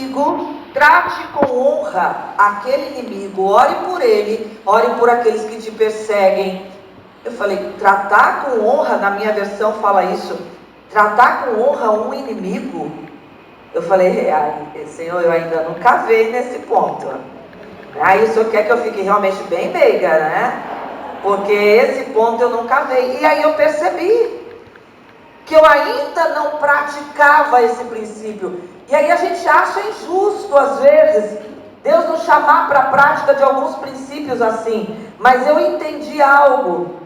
inimigo, trate com honra aquele inimigo, ore por ele, ore por aqueles que te perseguem. Eu falei, tratar com honra, na minha versão fala isso, tratar com honra um inimigo. Eu falei, Senhor, eu ainda não cavei nesse ponto. Aí o Senhor quer que eu fique realmente bem meiga, né? Porque esse ponto eu não cavei. E aí eu percebi que eu ainda não praticava esse princípio. E aí a gente acha injusto, às vezes, Deus nos chamar para a prática de alguns princípios assim. Mas eu entendi algo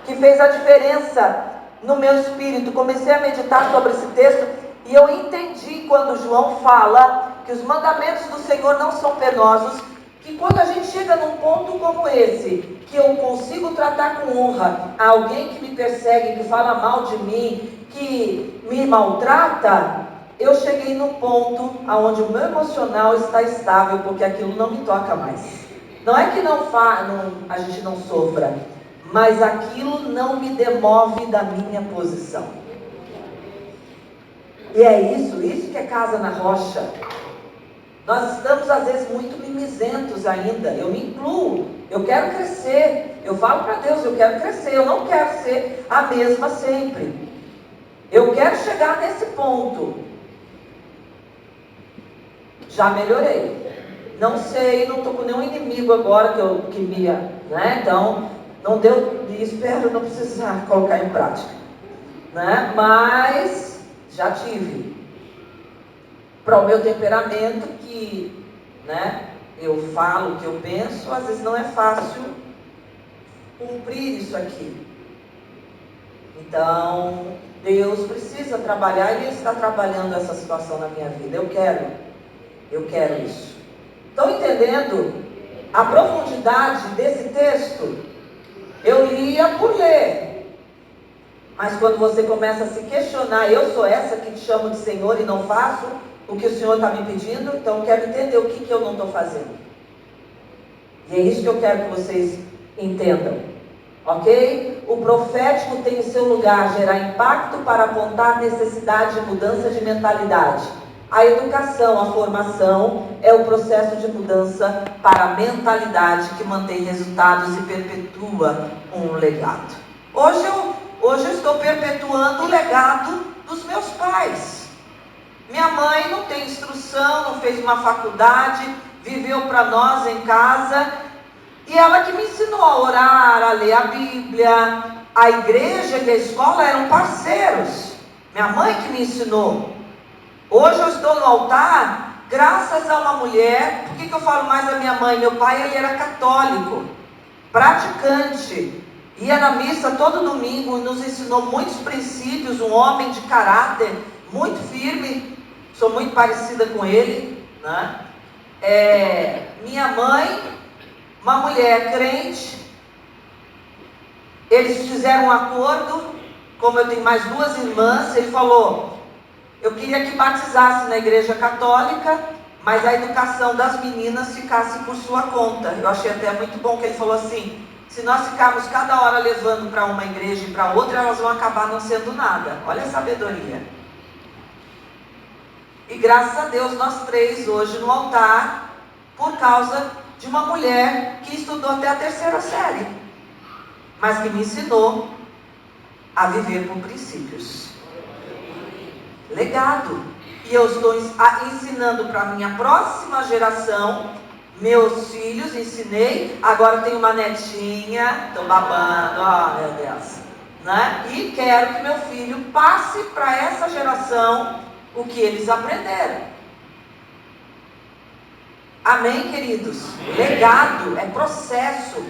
que fez a diferença no meu espírito. Comecei a meditar sobre esse texto e eu entendi quando João fala que os mandamentos do Senhor não são penosos, que quando a gente chega num ponto como esse, que eu consigo tratar com honra alguém que me persegue, que fala mal de mim, que me maltrata, eu cheguei no ponto onde o meu emocional está estável, porque aquilo não me toca mais. Não é que a gente não sofra, mas aquilo não me demove da minha posição. E é isso que é casa na rocha. Nós estamos às vezes muito mimizentos ainda. Eu me incluo, eu quero crescer. Eu falo para Deus, eu quero crescer. Eu não quero ser a mesma sempre. Eu quero chegar nesse ponto. Já melhorei. Não sei, não estou com nenhum inimigo agora que me... né? Então, não deu, e espero não precisar colocar em prática, né? Mas já tive. Para o meu temperamento, que, né, eu falo o que eu penso, às vezes não é fácil cumprir isso aqui. Então, Deus precisa trabalhar e Ele está trabalhando essa situação na minha vida. Eu quero isso. Estão entendendo a profundidade desse texto? Eu lia por ler, mas quando você começa a se questionar, eu sou essa que te chamo de Senhor e não faço o que o Senhor está me pedindo, então eu quero entender o que eu não estou fazendo. E é isso que eu quero que vocês entendam, ok? O profético tem em seu lugar gerar impacto para apontar necessidade de mudança de mentalidade. A educação, a formação é o processo de mudança para a mentalidade que mantém resultados e perpetua um legado. Hoje eu estou perpetuando o legado dos meus pais. Minha mãe não tem instrução, não fez uma faculdade, viveu para nós em casa, e ela que me ensinou a orar, a ler a Bíblia. A igreja e a escola eram parceiros. Minha mãe que me ensinou. Hoje eu estou no altar graças a uma mulher. Por que eu falo mais da minha mãe? Meu pai, ele era católico, praticante, ia na missa todo domingo, nos ensinou muitos princípios, um homem de caráter muito firme. Sou muito parecida com ele, né? Minha mãe, uma mulher crente. Eles fizeram um acordo. Como eu tenho mais duas irmãs, ele falou: eu queria que batizasse na igreja católica, mas a educação das meninas ficasse por sua conta. Eu achei até muito bom que ele falou assim: se nós ficarmos cada hora levando para uma igreja e para outra, elas vão acabar não sendo nada. Olha a sabedoria. E graças a Deus nós três hoje no altar, por causa de uma mulher que estudou até a 3ª série, mas que me ensinou a viver por princípios. Legado. E eu estou ensinando para a minha próxima geração. Meus filhos ensinei. Agora tenho uma netinha, estou babando, meu Deus, né? E quero que meu filho passe para essa geração o que eles aprenderam. Amém, queridos? Legado é processo.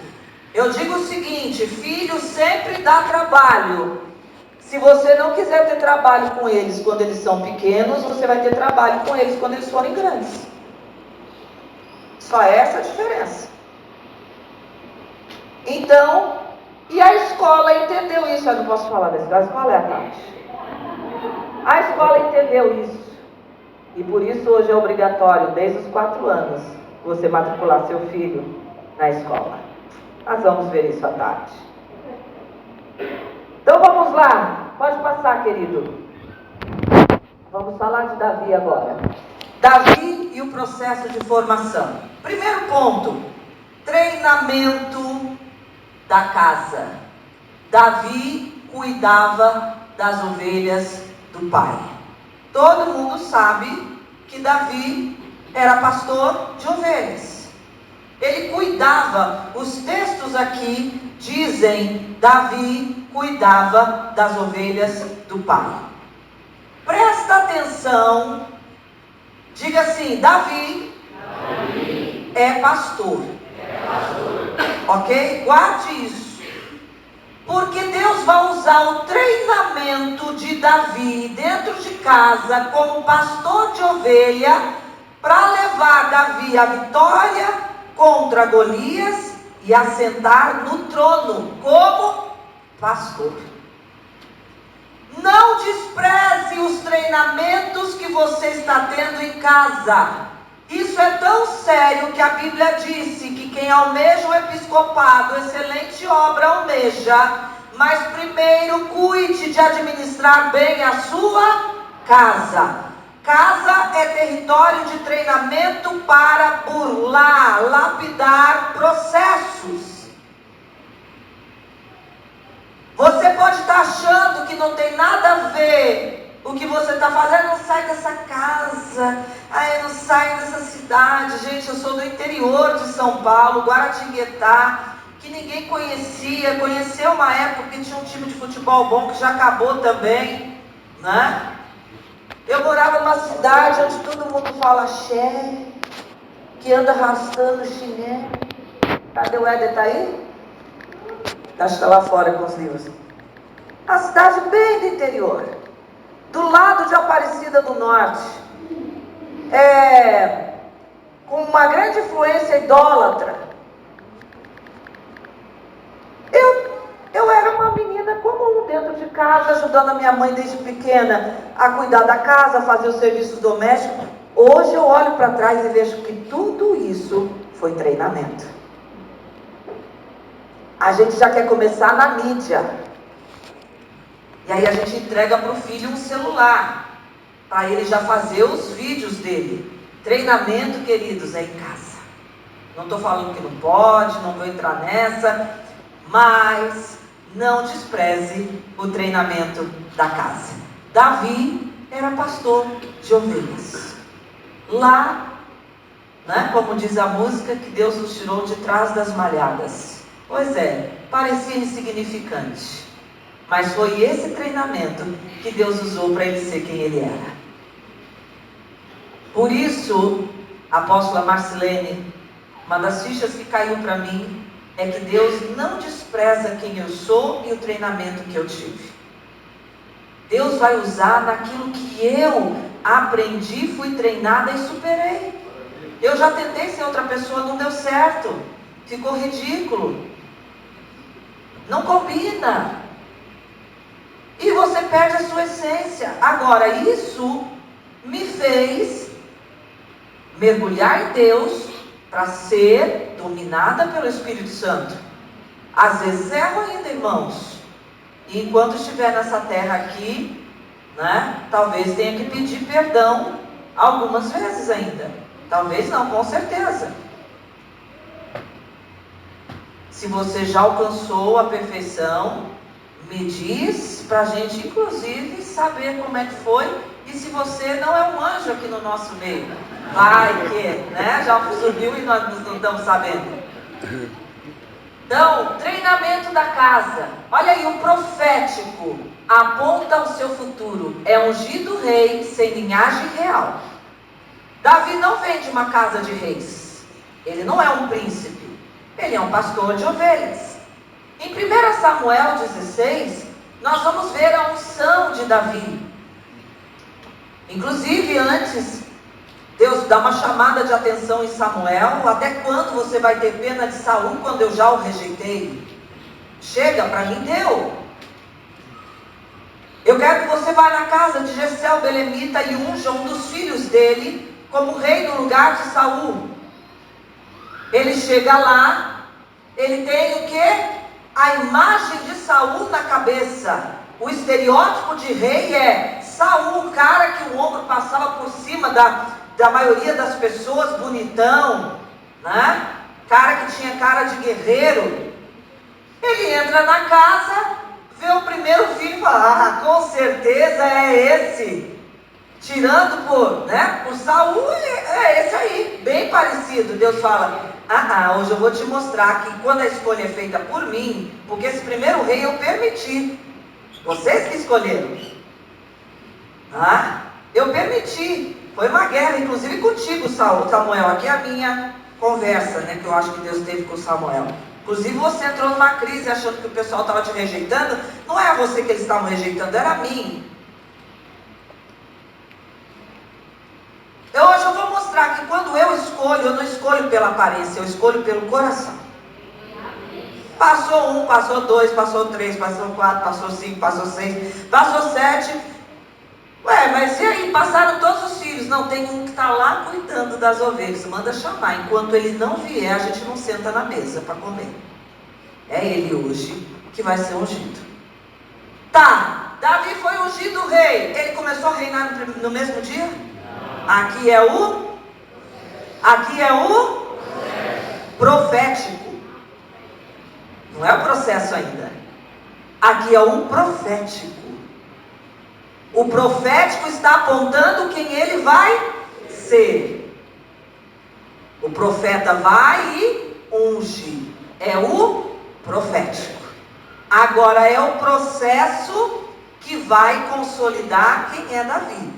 Eu digo o seguinte: filho sempre dá trabalho. Se você não quiser ter trabalho com eles quando eles são pequenos, você vai ter trabalho com eles quando eles forem grandes. Só essa a diferença. Então, e a escola entendeu isso. Eu não posso falar da escola, a escola é à tarde. A escola entendeu isso. E por isso hoje é obrigatório, desde os 4 anos, você matricular seu filho na escola. Nós vamos ver isso à tarde. Então vamos lá. Pode passar, querido. Vamos falar de Davi agora. Davi e o processo de formação. Primeiro ponto, treinamento da casa. Davi cuidava das ovelhas do pai. Todo mundo sabe que Davi era pastor de ovelhas. Ele cuidava, os textos aqui dizem, Davi cuidava das ovelhas do pai. Presta atenção, diga assim, Davi é pastor. Ok? Guarde isso. Porque Deus vai usar o treinamento de Davi dentro de casa como pastor de ovelha para levar Davi à vitória contra Golias e assentar no trono como pastor. Não despreze os treinamentos que você está tendo em casa. Isso é tão sério que a Bíblia disse que quem almeja o episcopado, excelente obra almeja, mas primeiro cuide de administrar bem a sua casa. Casa é território de treinamento para burlar, lapidar processos. Você pode estar achando que não tem nada a ver o que você está fazendo. Não sai dessa casa, eu não saio dessa cidade. Gente, eu sou do interior de São Paulo, Guaratinguetá, que ninguém conhecia. Conheceu uma época que tinha um time de futebol bom que já acabou também, né? Eu morava numa cidade onde todo mundo fala axé, que anda arrastando chinelo. Cadê o Éder? Tá aí? Acho que está lá fora com os livros. A cidade bem do interior, do lado de Aparecida do Norte, com uma grande influência idólatra. Eu era uma menina comum dentro de casa, ajudando a minha mãe desde pequena a cuidar da casa, a fazer os serviços domésticos. Hoje eu olho para trás e vejo que tudo isso foi treinamento. A gente já quer começar na mídia. E aí a gente entrega para o filho um celular, para ele já fazer os vídeos dele. Treinamento, queridos, é em casa. Não estou falando que não pode, não vou entrar nessa, mas não despreze o treinamento da casa. Davi era pastor de ovelhas. Lá, né, como diz a música, que Deus nos tirou de trás das malhadas. Pois é, parecia insignificante. Mas foi esse treinamento que Deus usou para ele ser quem ele era. Por isso, a apóstola Marcilene, uma das fichas que caiu para mim, é que Deus não despreza quem eu sou e o treinamento que eu tive. Deus vai usar naquilo que eu aprendi, fui treinada e superei. Eu já tentei ser outra pessoa, não deu certo. Ficou ridículo. Não combina. E você perde a sua essência. Agora, isso me fez mergulhar em Deus para ser dominada pelo Espírito Santo. Às vezes erro ainda, irmãos. E enquanto estiver nessa terra aqui, né, talvez tenha que pedir perdão algumas vezes ainda. Talvez não, com certeza. Se você já alcançou a perfeição, me diz para a gente, inclusive, saber como é que foi. E se você não é um anjo aqui no nosso meio, vai que, né, já subiu e nós não estamos sabendo. Então, treinamento da casa. Olha aí, o profético aponta ao seu futuro. É ungido rei sem linhagem real. Davi não vem de uma casa de reis. Ele não é um príncipe. Ele é um pastor de ovelhas. Em 1 Samuel 16, nós vamos ver a unção de Davi. Inclusive, antes, Deus dá uma chamada de atenção em Samuel. Até quando você vai ter pena de Saul quando eu já o rejeitei? Chega, para mim deu. Eu quero que você vá na casa de Jessé o belemita e unja um dos filhos dele como rei no lugar de Saul. Ele chega lá, ele tem o quê? A imagem de Saul na cabeça. O estereótipo de rei é Saul, o cara que o ombro passava por cima da maioria das pessoas, bonitão, né? Cara que tinha cara de guerreiro. Ele entra na casa, vê o primeiro filho e fala: com certeza é esse. Tirando por Saul, é esse aí, bem parecido. Deus fala: hoje eu vou te mostrar que quando a escolha é feita por mim, porque esse primeiro rei eu permiti, vocês que escolheram. Eu permiti. Foi uma guerra, inclusive contigo, Samuel. Aqui é a minha conversa, né, que eu acho que Deus teve com Samuel. Inclusive você entrou numa crise achando que o pessoal estava te rejeitando. Não era você que eles estavam rejeitando, era a mim. Hoje eu vou mostrar que quando eu não escolho pela aparência, eu escolho pelo coração. Passou 1, passou 2, passou 3, passou 4, passou 5, passou 6, passou 7. Mas e aí? Passaram todos os filhos. Não, tem um que está lá cuidando das ovelhas. Manda chamar. Enquanto ele não vier, a gente não senta na mesa para comer. É ele hoje que vai ser ungido. Tá, Davi foi ungido rei. Ele começou a reinar no mesmo dia? Aqui é o profético. Não é o processo ainda. Aqui é o profético. O profético está apontando quem ele vai ser. O profeta vai e unge. É o profético. Agora é o processo que vai consolidar quem é Davi.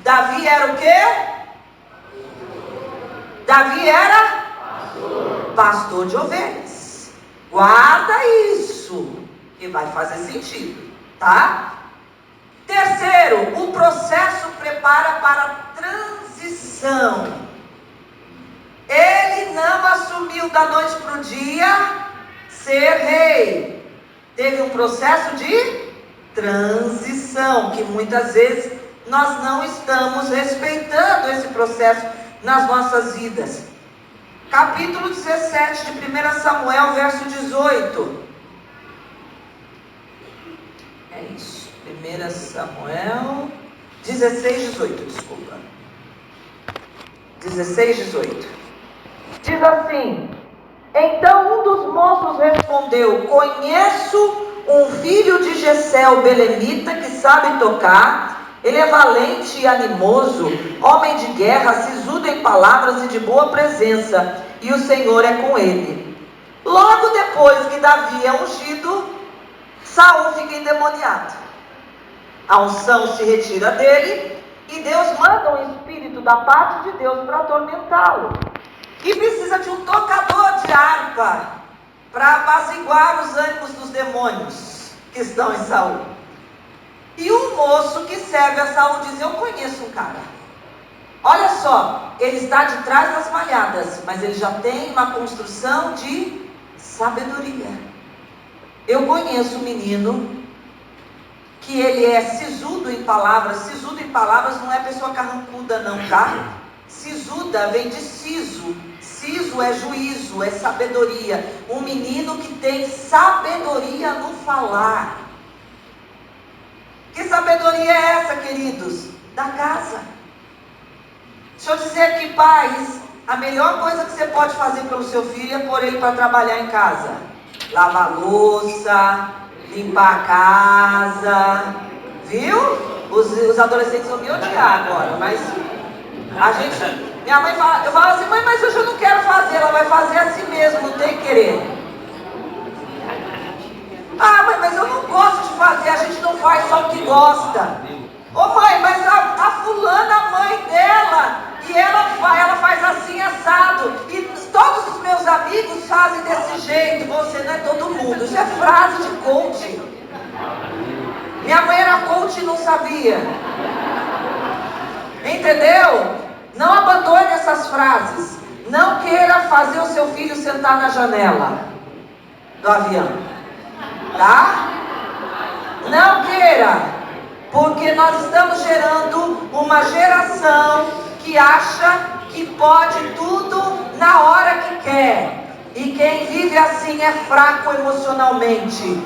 Davi era o quê? Davi era pastor de ovelhas. Guarda isso, que vai fazer sentido, tá? Terceiro, o processo prepara para a transição. Ele não assumiu da noite para o dia ser rei. Teve um processo de transição, que muitas vezes nós não estamos respeitando esse processo nas nossas vidas. Capítulo 17 de 1 Samuel, verso 18. É isso. 1 Samuel 16, 18, desculpa. 16, 18. Diz assim: então um dos moços respondeu: conheço um filho de Jessé, o belemita, que sabe tocar. Ele é valente e animoso, homem de guerra, sisudo em palavras e de boa presença, e o Senhor é com ele. Logo depois que Davi é ungido, Saul fica endemoniado. A unção se retira dele e Deus manda um espírito da parte de Deus para atormentá-lo. E precisa de um tocador de harpa para apaziguar os ânimos dos demônios que estão em Saul. E um moço que serve a Saul diz: eu conheço um cara. Olha só, ele está de trás das malhadas, mas ele já tem uma construção de sabedoria. Eu conheço um menino que ele é sisudo em palavras. Sisudo em palavras não é pessoa carrancuda não, tá? Sisuda vem de siso. Siso é juízo, é sabedoria. Um menino que tem sabedoria no falar. Que sabedoria é essa, queridos? Da casa. Deixa eu dizer aqui, pais, a melhor coisa que você pode fazer pelo seu filho é pôr ele para trabalhar em casa. Lavar louça, limpar a casa, viu? Os adolescentes vão me odiar agora, mas a gente... Minha mãe fala, eu falo assim: mãe, mas hoje eu não quero fazer. Ela vai fazer assim mesmo, não tem que querer. Mãe, mas eu não gosto de fazer. A gente não faz só o que gosta. Mãe, mas a fulana, a mãe dela, e ela faz assim, assado, e todos os meus amigos fazem desse jeito. Você não é todo mundo. Isso é frase de coach. Minha mãe era coach e não sabia. Entendeu? Não abandone essas frases. Não queira fazer o seu filho sentar na janela do avião, tá? Não queira, porque nós estamos gerando uma geração que acha que pode tudo na hora que quer. E quem vive assim é fraco emocionalmente.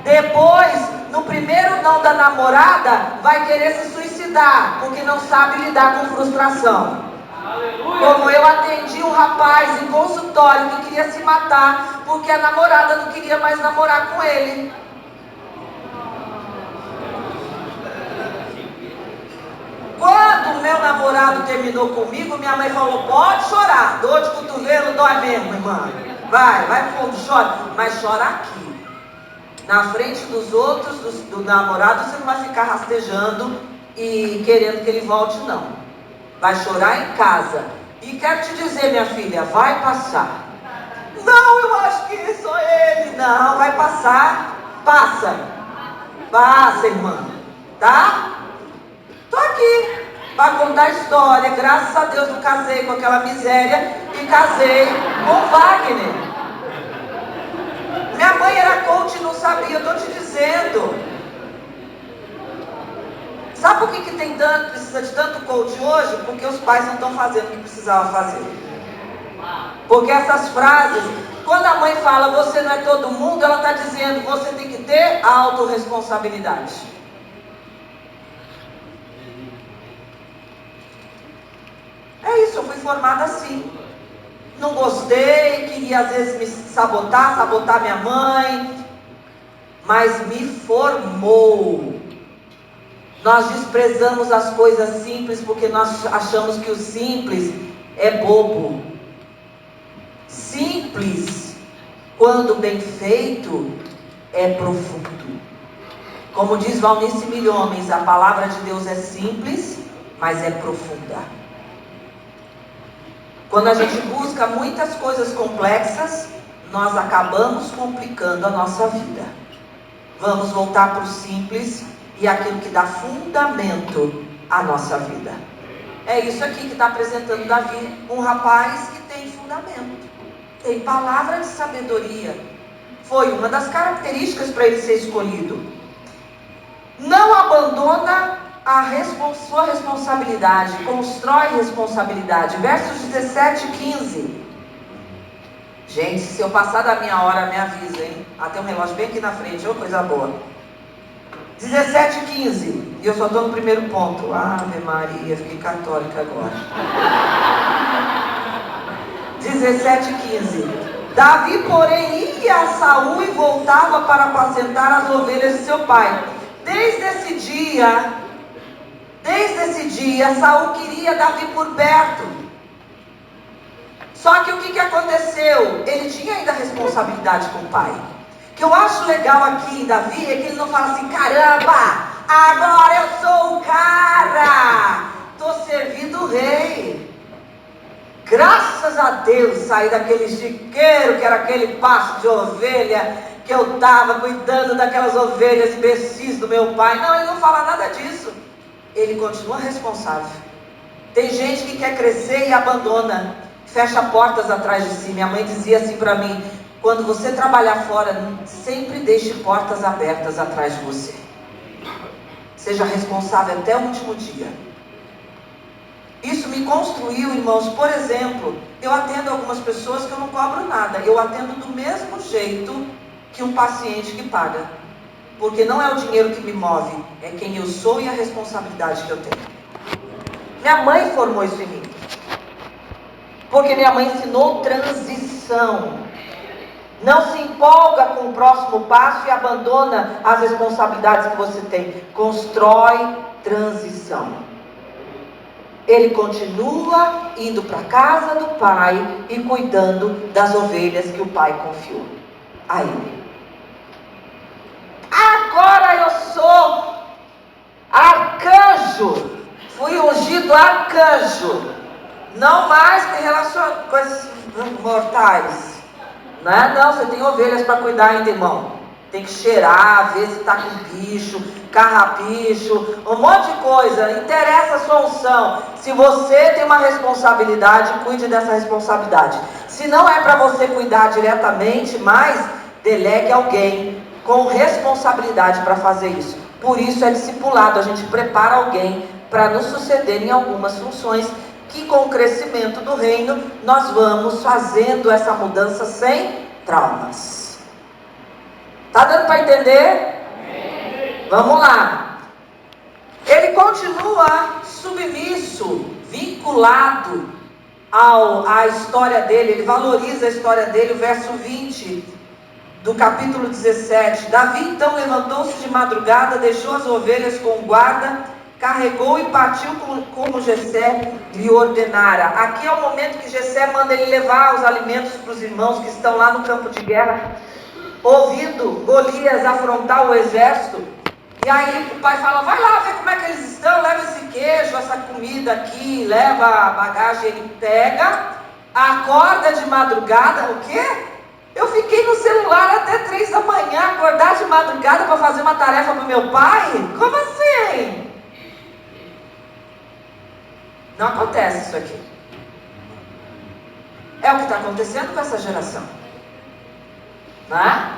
Depois no primeiro não da namorada, vai querer se suicidar, porque não sabe lidar com frustração. Como eu atendi um rapaz em consultório que queria se matar, porque a namorada não queria mais namorar com ele. Quando o meu namorado terminou comigo, minha mãe falou: pode chorar, dor de cotovelo dói mesmo, irmã. Vai fundo, chora, mas chora aqui. Na frente dos outros, do namorado, você não vai ficar rastejando e querendo que ele volte, não. Vai chorar em casa. E quero te dizer, minha filha, vai passar. Não, eu acho que sou ele. Não, vai passar. Passa, irmã. Tá? Tô aqui para contar a história. Graças a Deus não casei com aquela miséria e casei com Wagner. Minha mãe era coach e não sabia, eu tô te dizendo. Sabe por que precisa de tanto coach hoje? Porque os pais não estão fazendo o que precisavam fazer. Porque essas frases, quando a mãe fala você não é todo mundo, ela está dizendo você tem que ter autorresponsabilidade. É isso, eu fui formada assim. Não gostei, queria às vezes me sabotar minha mãe, mas me formou. Nós desprezamos as coisas simples porque nós achamos que o simples é bobo. Simples, quando bem feito, é profundo. Como diz Valnice Milhomens, a palavra de Deus é simples, mas é profunda. Quando a gente busca muitas coisas complexas, nós acabamos complicando a nossa vida. Vamos voltar para o simples e aquilo que dá fundamento à nossa vida. É isso aqui que está apresentando Davi, um rapaz que tem fundamento, tem palavra de sabedoria. Foi uma das características para ele ser escolhido. Não abandona sua responsabilidade, constrói responsabilidade. Versos 17 e 15. Gente, se eu passar da minha hora, me avisa, hein? Até um relógio bem aqui na frente, ô coisa boa. 17 e 15. E eu só estou no primeiro ponto. Ave Maria, fiquei católica agora. 17 e 15. Davi, porém, ia a Saul e voltava para apacentar as ovelhas de seu pai. Desde esse dia, Saul queria Davi por perto. Só que o que aconteceu? Ele tinha ainda responsabilidade com o pai. O que eu acho legal aqui em Davi é que ele não fala assim: caramba, agora eu sou o cara, estou servindo o rei. Graças a Deus saí daquele chiqueiro que era aquele pasto de ovelha, que eu estava cuidando daquelas ovelhas imbecis do meu pai. Não, ele não fala nada disso. Ele continua responsável. Tem gente que quer crescer e abandona, fecha portas atrás de si. Minha mãe dizia assim para mim: quando você trabalhar fora, sempre deixe portas abertas atrás de você. Seja responsável até o último dia. Isso me construiu, irmãos. Por exemplo, eu atendo algumas pessoas que eu não cobro nada. Eu atendo do mesmo jeito que um paciente que paga. Porque não é o dinheiro que me move, é quem eu sou e a responsabilidade que eu tenho. Minha mãe formou isso em mim. Porque minha mãe ensinou transição. Não se empolga com o próximo passo e abandona as responsabilidades que você tem. Constrói transição. Ele continua indo para a casa do pai e cuidando das ovelhas que o pai confiou a ele. Agora eu sou arcanjo. Fui ungido arcanjo. Não mais me relaciono com esses mortais. Não, você tem ovelhas para cuidar ainda, irmão. Tem que cheirar, ver se está com bicho, carrapicho, um monte de coisa. Interessa a sua unção. Se você tem uma responsabilidade, cuide dessa responsabilidade. Se não é para você cuidar diretamente, mas delegue alguém com responsabilidade para fazer isso. Por isso é discipulado. A gente prepara alguém para nos suceder em algumas funções que com o crescimento do reino nós vamos fazendo essa mudança sem traumas. Tá dando para entender? Vamos lá. Ele continua submisso, vinculado à história dele. Ele valoriza a história dele. O verso 20 do capítulo 17. Davi então levantou-se de madrugada, deixou as ovelhas com o guarda, carregou e partiu como Jessé lhe ordenara. Aqui é o momento que Jessé manda ele levar os alimentos para os irmãos que estão lá no campo de guerra, ouvindo Golias afrontar o exército. E aí o pai fala, vai lá ver como é que eles estão, leva esse queijo, essa comida aqui, leva a bagagem. Ele pega, acorda de madrugada. O quê? Eu fiquei no celular até 3 da manhã, acordar de madrugada para fazer uma tarefa para o meu pai? Como assim? Não acontece isso aqui. É o que está acontecendo com essa geração, né?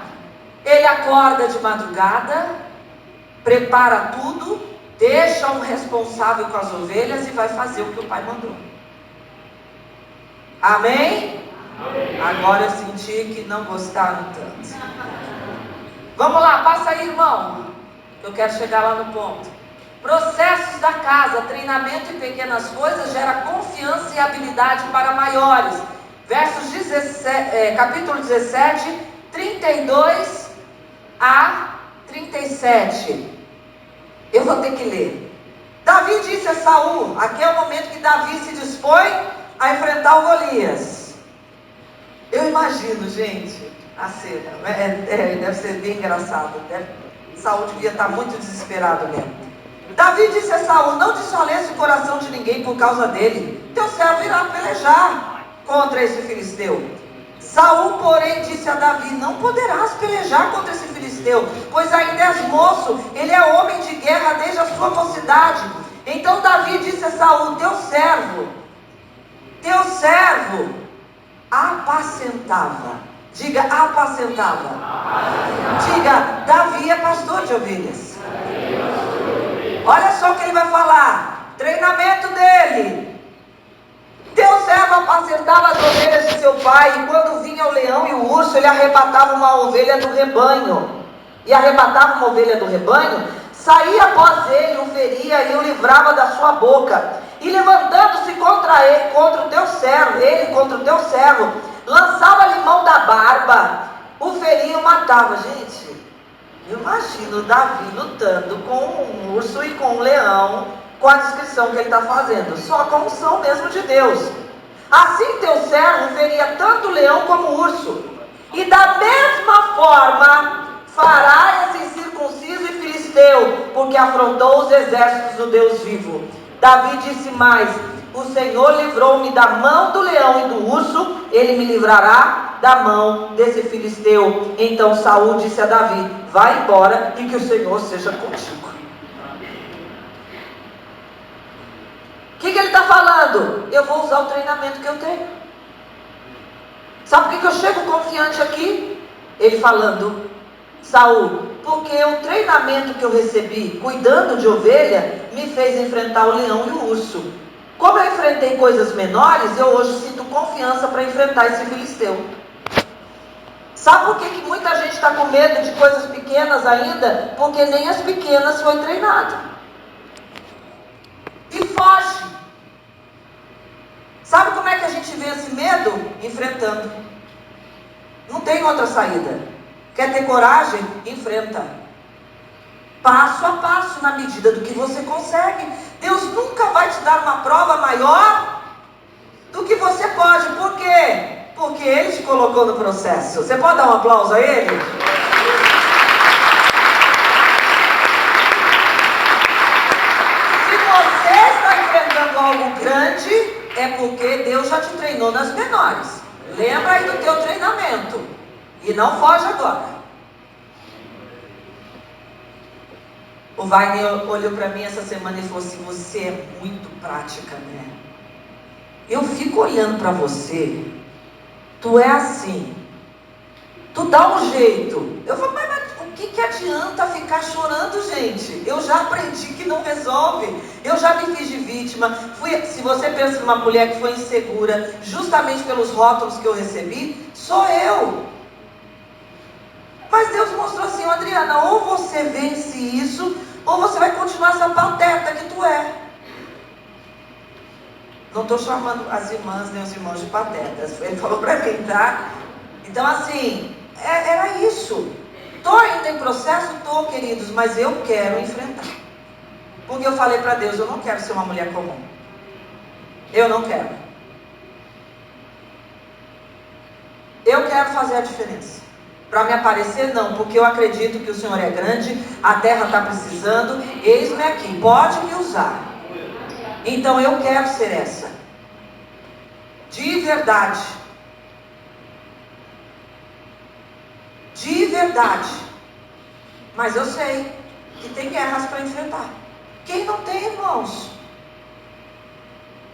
Ele acorda de madrugada, prepara tudo, deixa um responsável com as ovelhas e vai fazer o que o pai mandou. Amém? Agora eu senti que não gostaram tanto. Vamos lá, passa aí, irmão. Eu quero chegar lá no ponto. Processos da casa, treinamento em pequenas coisas gera confiança e habilidade para maiores. Versos 17, capítulo 17, 32 a 37. Eu vou ter que ler. Davi disse a Saul, aqui é o momento que Davi se dispõe a enfrentar o Golias. Eu imagino, gente, a cena. Deve ser bem engraçado. Saul devia estar muito desesperado mesmo. Davi disse a Saul, não desfaleça o coração de ninguém por causa dele. Teu servo irá pelejar contra esse filisteu. Saul, porém, disse a Davi, não poderás pelejar contra esse filisteu, pois ainda és moço, ele é homem de guerra desde a sua mocidade. Então Davi disse a Saul, teu servo apacentava. Diga, apacentava. Diga, Davi é pastor de ovelhas. Olha só o que ele vai falar. Treinamento dele. Teu servo apacentava as ovelhas de seu pai, e quando vinha o leão e o urso, ele arrebatava uma ovelha do rebanho. E arrebatava uma ovelha do rebanho, saía após ele, o feria e o livrava da sua boca. E levantando-se contra ele, contra o teu servo, lançava-lhe mão da barba, o feria e o matava. Gente, eu imagino Davi lutando com um urso e com um leão, com a descrição que ele está fazendo, só com a unção mesmo de Deus. Assim teu servo feria tanto o leão como o urso, e da mesma forma fará esse incircunciso e filisteu, porque afrontou os exércitos do Deus vivo. Davi disse mais, o Senhor livrou-me da mão do leão e do urso, ele me livrará da mão desse filisteu. Então Saul disse a Davi, vai embora e que o Senhor seja contigo. O que ele está falando? Eu vou usar o treinamento que eu tenho. Sabe por que eu chego confiante aqui? Ele falando, Saul, porque o treinamento que eu recebi, cuidando de ovelha, me fez enfrentar o leão e o urso. Como eu enfrentei coisas menores, eu hoje sinto confiança para enfrentar esse filisteu. Sabe por que muita gente está com medo de coisas pequenas ainda? Porque nem as pequenas foi treinado. E foge. Sabe como é que a gente vê esse medo? Enfrentando. Não tem outra saída. Quer ter coragem? Enfrenta. Passo a passo, na medida do que você consegue. Deus nunca vai te dar uma prova maior do que você pode. Por quê? Porque Ele te colocou no processo. Você pode dar um aplauso a Ele? Se você está enfrentando algo grande, é porque Deus já te treinou nas menores. Lembra aí do teu treinamento. E não foge agora. O Wagner olhou para mim essa semana e falou assim, você é muito prática, né? Eu fico olhando para você, tu é assim, tu dá um jeito. Eu falei, mas o que adianta ficar chorando, gente? Eu já aprendi que não resolve. Eu já me fiz de vítima. Se você pensa numa mulher que foi insegura, justamente pelos rótulos que eu recebi, sou eu. Mas Deus mostrou assim, Adriana, ou você vence isso, ou você vai continuar essa pateta que tu é. Não estou chamando as irmãs nem os irmãos de patetas. Ele falou para mim, tá? Então assim, era isso. Estou ainda em processo? Estou, queridos, mas eu quero enfrentar. Porque eu falei para Deus, eu não quero ser uma mulher comum. Eu não quero. Eu quero fazer a diferença. Para me aparecer, não, porque eu acredito que o Senhor é grande, a terra está precisando, eis-me aqui, pode me usar. Então eu quero ser essa. De verdade. De verdade. Mas eu sei que tem guerras para enfrentar. Quem não tem, irmãos?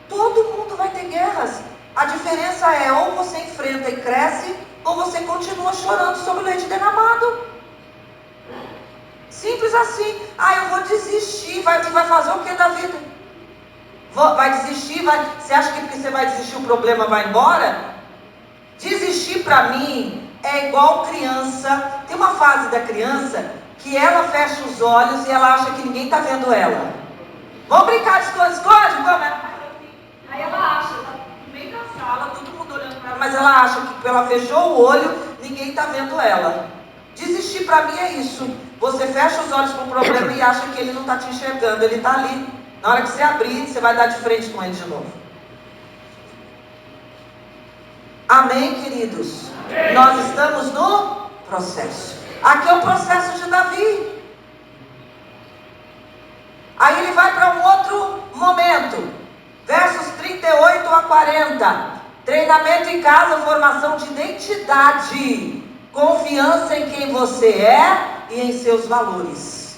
Todo mundo vai ter guerras. A diferença é ou você enfrenta e cresce, ou você continua chorando sobre o leite derramado. Simples assim. Eu vou desistir. Vai fazer o que da vida? Vai desistir? Você acha que porque você vai desistir o problema vai embora? Desistir para mim é igual criança. Tem uma fase da criança que ela fecha os olhos e ela acha que ninguém está vendo ela. Vamos brincar de esconde-esconde? Vamos. Aí ela acha, tá no meio da sala, todo mundo olhando para ela, mas ela acha que ela fechou o olho, ninguém está vendo ela. Desistir para mim é isso. Você fecha os olhos para um problema e acha que ele não está te enxergando, ele está ali. Na hora que você abrir, você vai dar de frente com ele de novo. Amém, queridos? Amém. Nós estamos no processo. Aqui é o processo de Davi. Aí ele vai para um outro momento. Versos 38 a 40. Treinamento em casa, formação de identidade. Confiança em quem você é e em seus valores.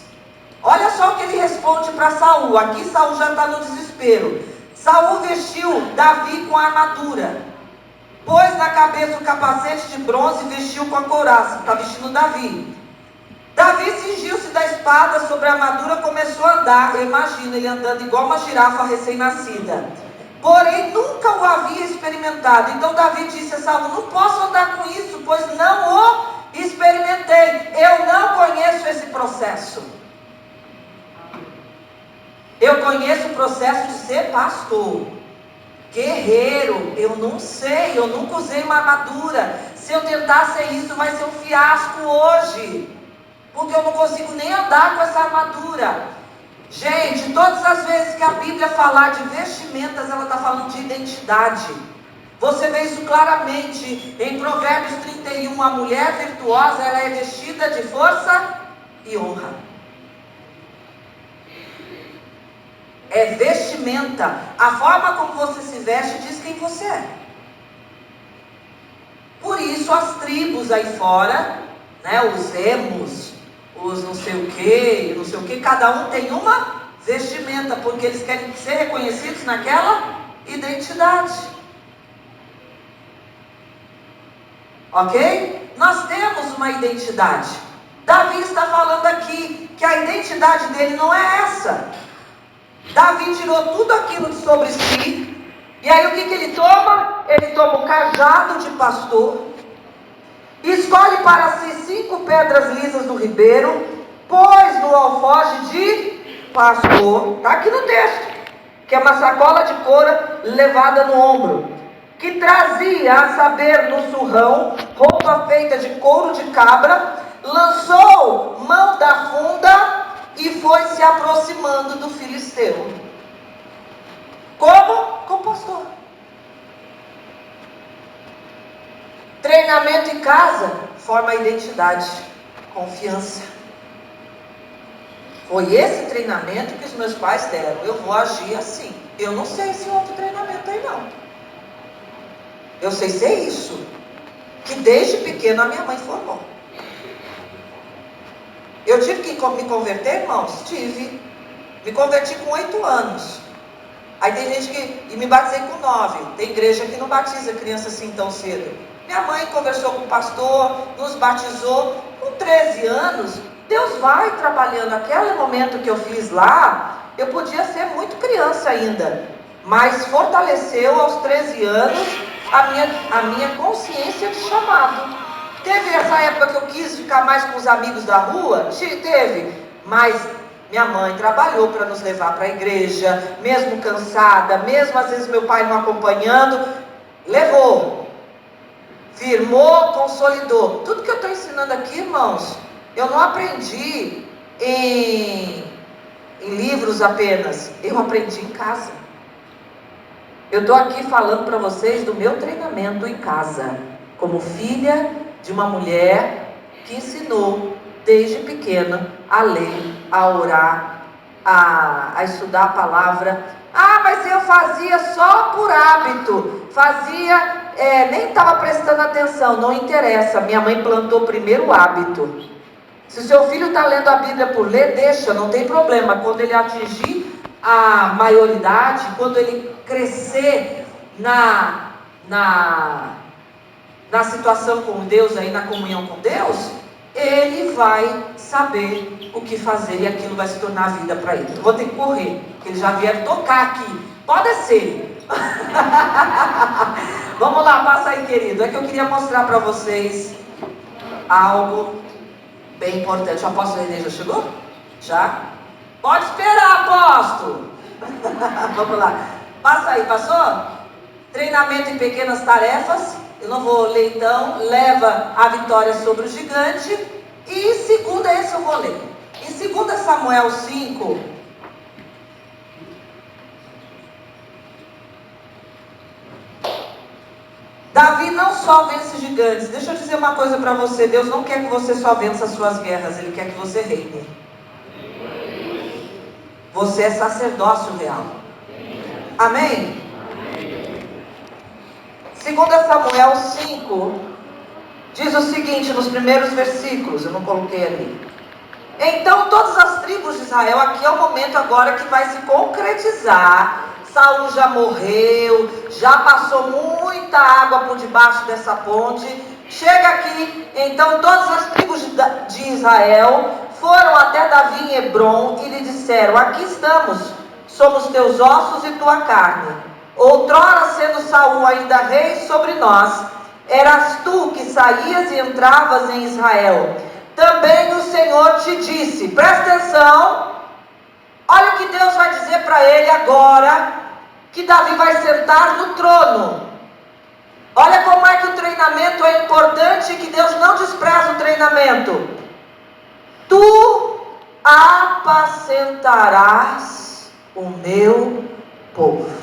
Olha só o que ele responde para Saul. Aqui Saul já está no desespero. Saul vestiu Davi com a armadura. Pôs na cabeça o capacete de bronze e vestiu com a couraça. Está vestindo Davi. Davi cingiu-se da espada sobre a armadura, começou a andar. Eu imagino ele andando igual uma girafa recém-nascida. Porém, nunca o havia experimentado. Então Davi disse a Saul, não posso andar com isso, pois não o experimentei. Eu não conheço esse processo. Eu conheço o processo de ser pastor. Guerreiro, eu não sei, eu nunca usei uma armadura. Se eu tentar ser isso, vai ser um fiasco hoje. Porque eu não consigo nem andar com essa armadura. Gente, todas as vezes que a Bíblia falar de vestimentas, ela está falando de identidade. Você vê isso claramente em Provérbios 31. A mulher virtuosa, ela é vestida de força e honra. É vestimenta. A forma como você se veste diz quem você é. Por isso as tribos aí fora, né, os emos, os não sei o que, cada um tem uma vestimenta, porque eles querem ser reconhecidos naquela identidade. Ok? Nós temos uma identidade. Davi está falando aqui que a identidade dele não é essa. Davi tirou tudo aquilo de sobre si, e aí o que ele toma? Ele toma o cajado de pastor, escolhe para si 5 pedras lisas do ribeiro, pôs no alforje de pastor, está aqui no texto, que é uma sacola de couro levada no ombro, que trazia, a saber, no surrão, roupa feita de couro de cabra, lançou mão da funda e foi se aproximando do filisteu. Como? Como pastor. Treinamento em casa forma identidade, confiança. Foi esse treinamento que os meus pais deram. Eu vou agir assim. Eu não sei esse outro treinamento aí não. Eu sei ser isso, que desde pequeno a minha mãe formou. Eu tive que me converter, irmãos? Tive. Me converti com 8 anos. Aí tem gente que... E me batizei com 9. Tem igreja que não batiza criança assim tão cedo. Minha mãe conversou com o pastor, nos batizou. Com 13 anos, Deus vai trabalhando. Aquele momento que eu fiz lá, eu podia ser muito criança ainda. Mas fortaleceu aos 13 anos a minha consciência de chamado. Teve essa época que eu quis ficar mais com os amigos da rua? Teve, mas minha mãe trabalhou para nos levar para a igreja, mesmo cansada, mesmo às vezes meu pai não acompanhando, levou, firmou, consolidou. Tudo que eu estou ensinando aqui, irmãos, eu não aprendi em livros apenas, eu aprendi em casa. Eu estou aqui falando para vocês do meu treinamento em casa, como filha de uma mulher que ensinou desde pequena a ler, a orar, a estudar a palavra. Ah, mas eu fazia só por hábito, nem estava prestando atenção. Não interessa, minha mãe plantou primeiro o hábito. Se o seu filho está lendo a Bíblia por ler, deixa, não tem problema. Quando ele atingir a maioridade, quando ele crescer na situação com Deus, aí na comunhão com Deus, ele vai saber o que fazer e aquilo vai se tornar vida para ele. Eu vou ter que correr, porque eles já vieram tocar aqui. Pode ser. Vamos lá, passa aí, querido. É que eu queria mostrar para vocês algo bem importante. O apóstolo René já chegou? Já? Pode esperar, apóstolo. Vamos lá. Passa aí, passou? Treinamento em pequenas tarefas. Eu não vou ler então. Leva a vitória sobre o gigante. E segunda, esse eu vou ler. Em 2 Samuel 5. Davi não só vence gigantes. Deixa eu dizer uma coisa para você. Deus não quer que você só vença as suas guerras. Ele quer que você reine. Você é sacerdócio real. Amém? 2 Samuel 5 diz o seguinte, nos primeiros versículos, eu não coloquei ali. Então todas as tribos de Israel, aqui é o momento agora que vai se concretizar. Saul já morreu, já passou muita água por debaixo dessa ponte. Chega aqui, então todas as tribos de Israel foram até Davi em Hebrom e lhe disseram: aqui estamos, somos teus ossos e tua carne. Outrora, sendo Saul ainda rei sobre nós, eras tu que saías e entravas em Israel. Também o Senhor te disse, presta atenção, olha o que Deus vai dizer para ele agora, que Davi vai sentar no trono. Olha como é que o treinamento é importante, que Deus não despreza o treinamento. Tu apacentarás o meu povo.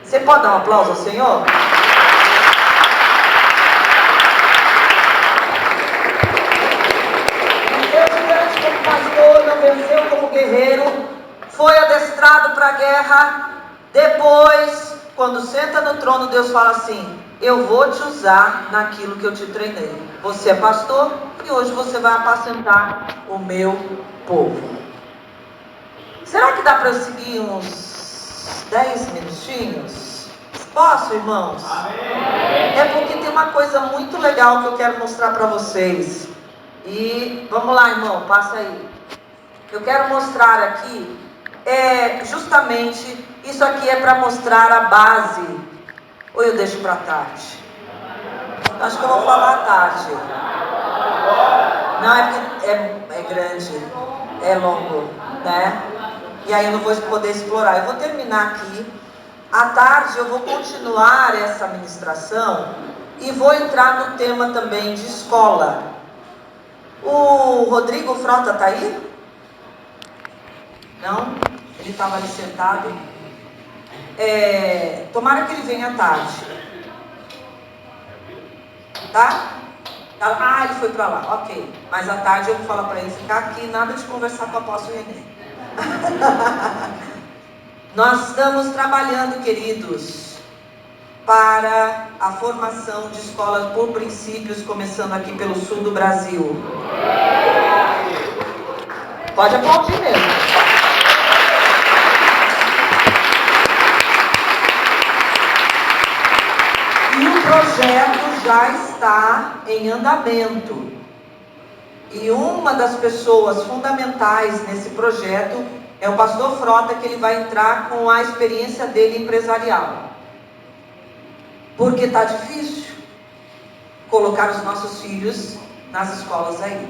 Você pode dar um aplauso ao Senhor? Como pastor, não venceu como guerreiro, foi adestrado para a guerra. Depois, quando senta no trono, Deus fala assim: eu vou te usar naquilo que eu te treinei. Você é pastor e hoje você vai apacentar o meu povo. Será que dá para eu seguir uns 10 minutinhos? Posso, irmãos? Amém. É porque tem uma coisa muito legal que eu quero mostrar para vocês. E vamos lá, irmão, passa aí. Eu quero mostrar aqui, justamente, isso aqui é para mostrar a base. Ou eu deixo para tarde? Acho que eu vou falar à tarde. Não, é porque é grande, é longo, né? E aí eu não vou poder explorar. Eu vou terminar aqui. À tarde eu vou continuar essa ministração e vou entrar no tema também de escola. O Rodrigo Frota está aí? Não? Ele estava ali sentado. Tomara que ele venha à tarde. Tá? Ah, ele foi para lá, ok. Mas à tarde eu vou falar para ele ficar aqui, nada de conversar com o apóstolo René. Nós estamos trabalhando, queridos, para a formação de escolas por princípios, começando aqui pelo sul do Brasil. Pode aplaudir mesmo. E o projeto já está em andamento. E uma das pessoas fundamentais nesse projeto é o pastor Frota, que ele vai entrar com a experiência dele empresarial. Porque está difícil. colocar os nossos filhos nas escolas aí.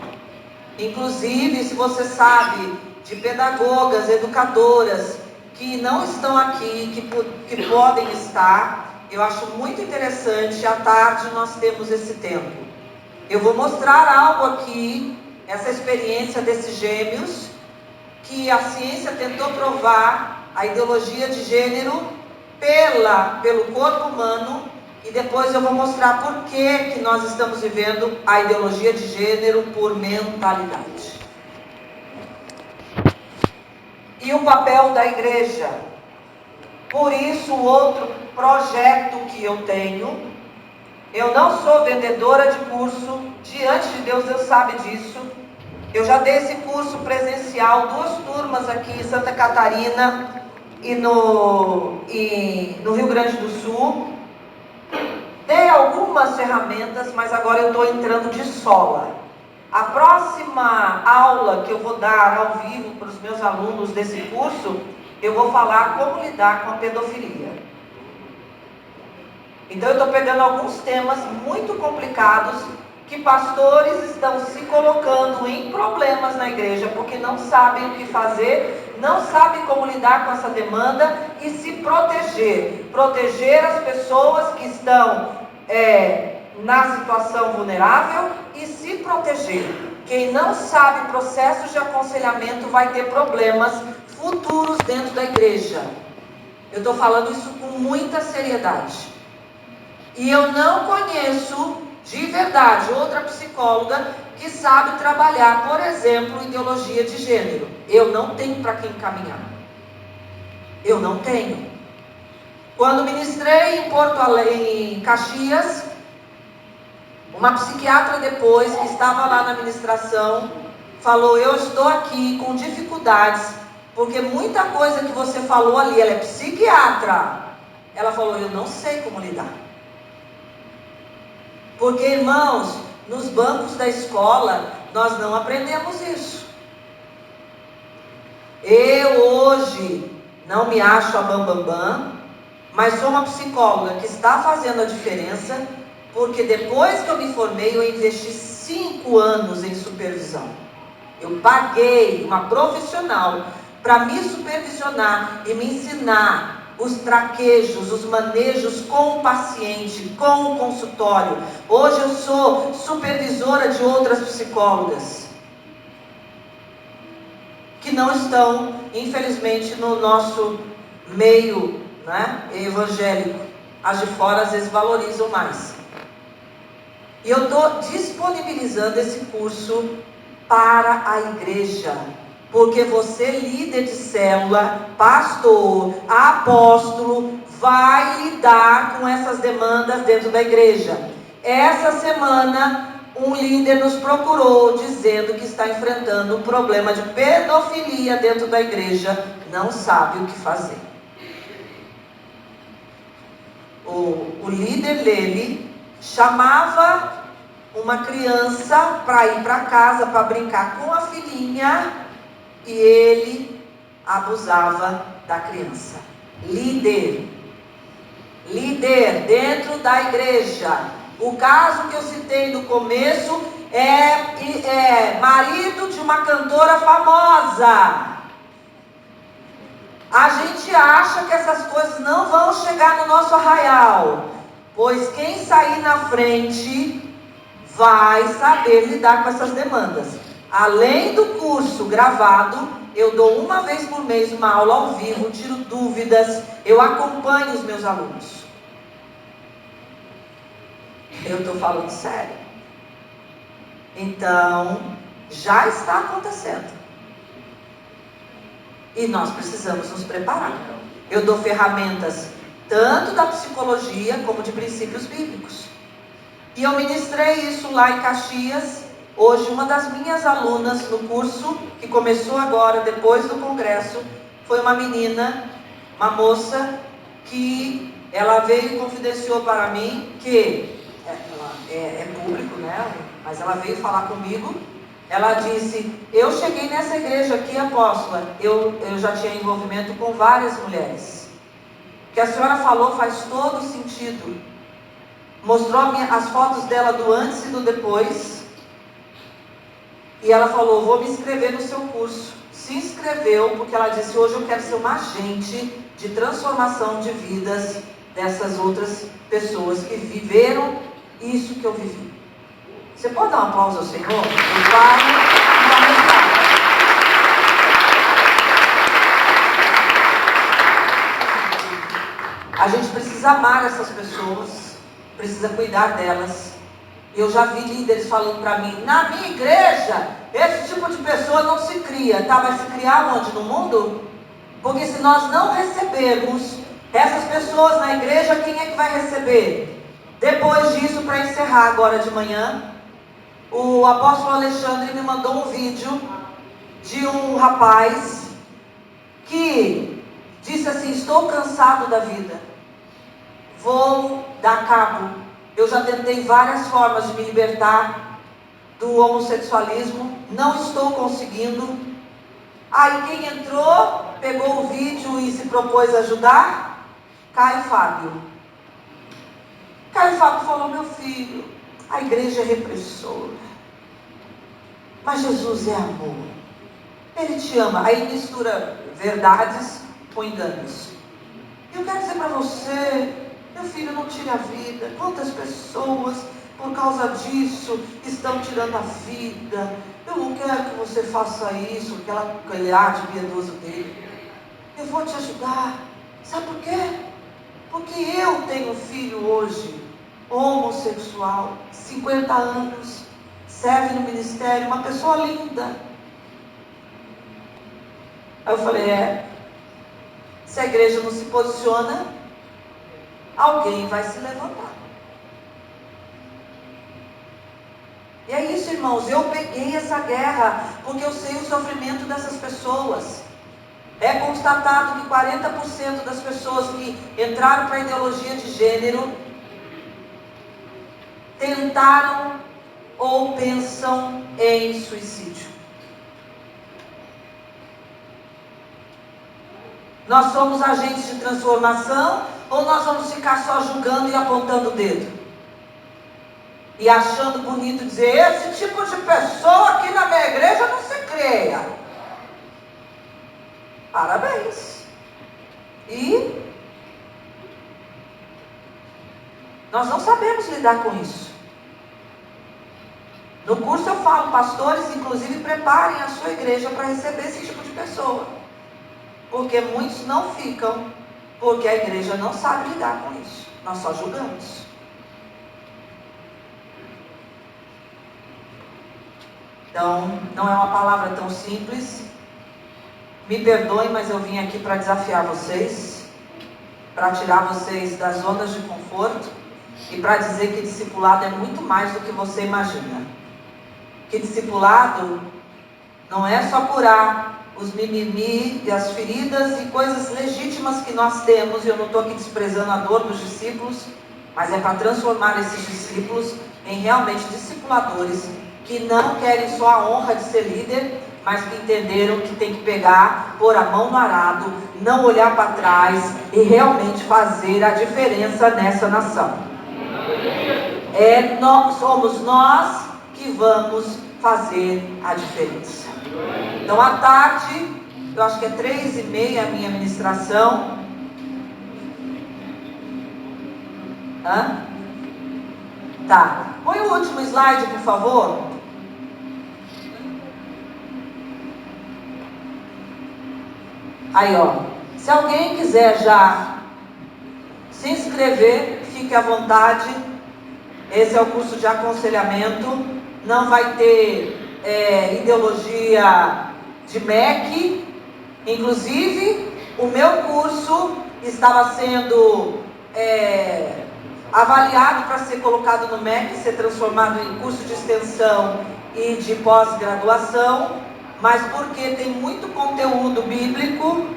Inclusive, se você sabe de pedagogas, educadoras que não estão aqui, que podem estar, eu acho muito interessante. À tarde nós temos esse tempo. Eu vou mostrar algo aqui, essa experiência desses gêmeos, que a ciência tentou provar a ideologia de gênero pelo corpo humano, e depois eu vou mostrar por que nós estamos vivendo a ideologia de gênero por mentalidade. E o papel da igreja. Por isso, o outro projeto que eu tenho, eu não sou vendedora de curso, diante de Deus sabe disso. Eu já dei esse curso presencial, 2 turmas aqui em Santa Catarina e no Rio Grande do Sul. Dei algumas ferramentas, mas agora eu estou entrando de sola. A próxima aula que eu vou dar ao vivo para os meus alunos desse curso, eu vou falar como lidar com a pedofilia. Então eu estou pegando alguns temas muito complicados que pastores estão se colocando em problemas na igreja porque não sabem o que fazer, não sabem como lidar com essa demanda e se proteger. Proteger as pessoas que estão na situação vulnerável e se proteger. Quem não sabe processos de aconselhamento vai ter problemas futuros dentro da igreja. Eu estou falando isso com muita seriedade. E eu não conheço de verdade outra psicóloga que sabe trabalhar, por exemplo, ideologia de gênero. Eu não tenho para quem caminhar. Eu não tenho. Quando ministrei em Caxias, uma psiquiatra depois, que estava lá na ministração, falou: eu estou aqui com dificuldades, porque muita coisa que você falou ali, ela é psiquiatra. Ela falou: eu não sei como lidar. Porque, irmãos, nos bancos da escola, nós não aprendemos isso. Eu hoje não me acho a bambambam, mas sou uma psicóloga que está fazendo a diferença, porque depois que eu me formei, eu investi 5 anos em supervisão. Eu paguei uma profissional para me supervisionar e me ensinar os traquejos, os manejos com o paciente, com o consultório. Hoje eu sou supervisora de outras psicólogas que não estão, infelizmente, no nosso meio, né, evangélico. As de fora às vezes valorizam mais. E eu estou disponibilizando esse curso para a igreja. Porque você, líder de célula, pastor, apóstolo, vai lidar com essas demandas dentro da igreja. Essa semana, um líder nos procurou dizendo que está enfrentando um problema de pedofilia dentro da igreja, não sabe o que fazer. O líder dele chamava uma criança para ir para casa, para brincar com a filhinha, e ele abusava da criança. Líder dentro da igreja. O caso que eu citei no começo é marido de uma cantora famosa. A gente acha que essas coisas não vão chegar no nosso arraial, pois quem sair na frente vai saber lidar com essas demandas. Além do curso gravado, eu dou uma vez por mês uma aula ao vivo, tiro dúvidas, eu acompanho os meus alunos. Eu estou falando sério. Então, já está acontecendo. E nós precisamos nos preparar. Eu dou ferramentas tanto da psicologia como de princípios bíblicos. E eu ministrei isso lá em Caxias. Hoje, uma das minhas alunas no curso, que começou agora, depois do congresso, foi uma menina, uma moça, que ela veio e confidenciou para mim que, é público, né? Mas ela veio falar comigo. Ela disse: eu cheguei nessa igreja aqui, apóstola, eu já tinha envolvimento com várias mulheres. O que a senhora falou faz todo sentido. mostrou as fotos dela do antes e do depois. E ela falou: vou me inscrever no seu curso. Se inscreveu porque ela disse: hoje eu quero ser uma agente de transformação de vidas dessas outras pessoas que viveram isso que eu vivi. Você pode dar um aplauso ao Senhor? Eu falo e aumentar. A gente precisa amar essas pessoas, precisa cuidar delas. Eu já vi líderes falando para mim: na minha igreja, esse tipo de pessoa não se cria. Tá, vai se criar onde? No mundo? Porque se nós não recebermos essas pessoas na igreja, quem é que vai receber? Depois disso, para encerrar agora de manhã, o apóstolo Alexandre me mandou um vídeo de um rapaz que disse assim: estou cansado da vida, vou dar cabo. Eu já tentei várias formas de me libertar do homossexualismo, não estou conseguindo. Aí quem entrou, pegou o vídeo e se propôs a ajudar? Caio Fábio. Caio Fábio falou: meu filho, a igreja é repressora, mas Jesus é amor, Ele te ama. Aí mistura verdades com enganos. Eu quero dizer para você: meu filho, não tire a vida. Quantas pessoas, por causa disso, estão tirando a vida. Eu não quero que você faça isso, aquele ar de piedoso dele. Eu vou te ajudar. Sabe por quê? Porque eu tenho um filho hoje, homossexual, 50 anos, serve no ministério, uma pessoa linda. Aí eu falei: se a igreja não se posiciona, alguém vai se levantar. E é isso, irmãos, eu peguei essa guerra, porque eu sei o sofrimento dessas pessoas. É constatado que 40% das pessoas que entraram para a ideologia de gênero tentaram ou pensam em suicídio. Nós somos agentes de transformação, ou nós vamos ficar só julgando e apontando o dedo? E achando bonito dizer: esse tipo de pessoa aqui na minha igreja não se cria. Parabéns. E nós não sabemos lidar com isso. No curso eu falo: pastores, inclusive, preparem a sua igreja para receber esse tipo de pessoa. Porque muitos não ficam, porque a igreja não sabe lidar com isso. Nós só julgamos. Então, não é uma palavra tão simples. Me perdoem, mas eu vim aqui para desafiar vocês, para tirar vocês das zonas de conforto e para dizer que discipulado é muito mais do que você imagina. Que discipulado não é só curar os mimimi e as feridas e coisas legítimas que nós temos, e eu não estou aqui desprezando a dor dos discípulos, mas é para transformar esses discípulos em realmente discipuladores, que não querem só a honra de ser líder, mas que entenderam que tem que pegar, pôr a mão no arado, não olhar para trás e realmente fazer a diferença nessa nação. Somos nós que vamos fazer a diferença. Então, à tarde, eu acho que é 3h30 a minha ministração. Tá. Põe o último slide, por favor. Aí, ó. Se alguém quiser já se inscrever, fique à vontade. Esse é o curso de aconselhamento. Não vai ter ideologia de MEC. Inclusive, o meu curso estava sendo avaliado para ser colocado no MEC, ser transformado em curso de extensão e de pós-graduação, mas porque tem muito conteúdo bíblico,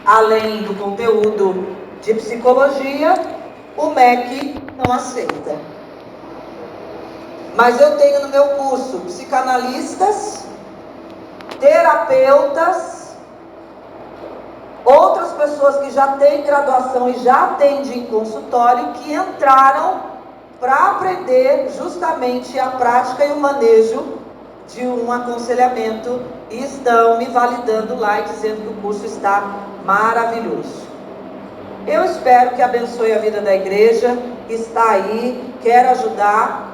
além do conteúdo de psicologia, o MEC não aceita. Mas eu tenho no meu curso psicanalistas, terapeutas, outras pessoas que já têm graduação e já atendem em consultório, que entraram para aprender justamente a prática e o manejo de um aconselhamento, e estão me validando lá e dizendo que o curso está maravilhoso. Eu espero que abençoe a vida da igreja, está aí, quero ajudar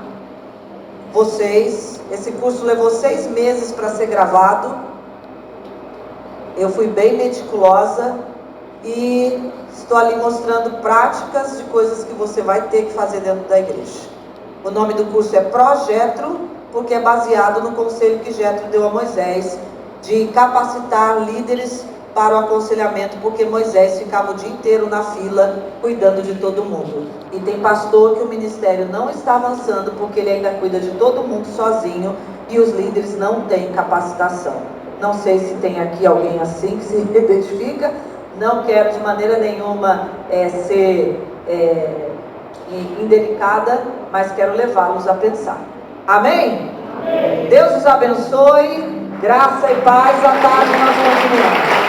vocês. Esse curso levou 6 meses para ser gravado. Eu fui bem meticulosa e estou ali mostrando práticas de coisas que você vai ter que fazer dentro da igreja. O nome do curso é Projetro, porque é baseado no conselho que Jetro deu a Moisés de capacitar líderes para o aconselhamento, porque Moisés ficava o dia inteiro na fila cuidando de todo mundo. E tem pastor que o ministério não está avançando porque ele ainda cuida de todo mundo sozinho e os líderes não têm capacitação. Não sei se tem aqui alguém assim que se identifica. Não quero de maneira nenhuma ser indelicada, mas quero levá-los a pensar. Amém? Amém? Deus os abençoe, graça e paz. À tarde nós continuamos.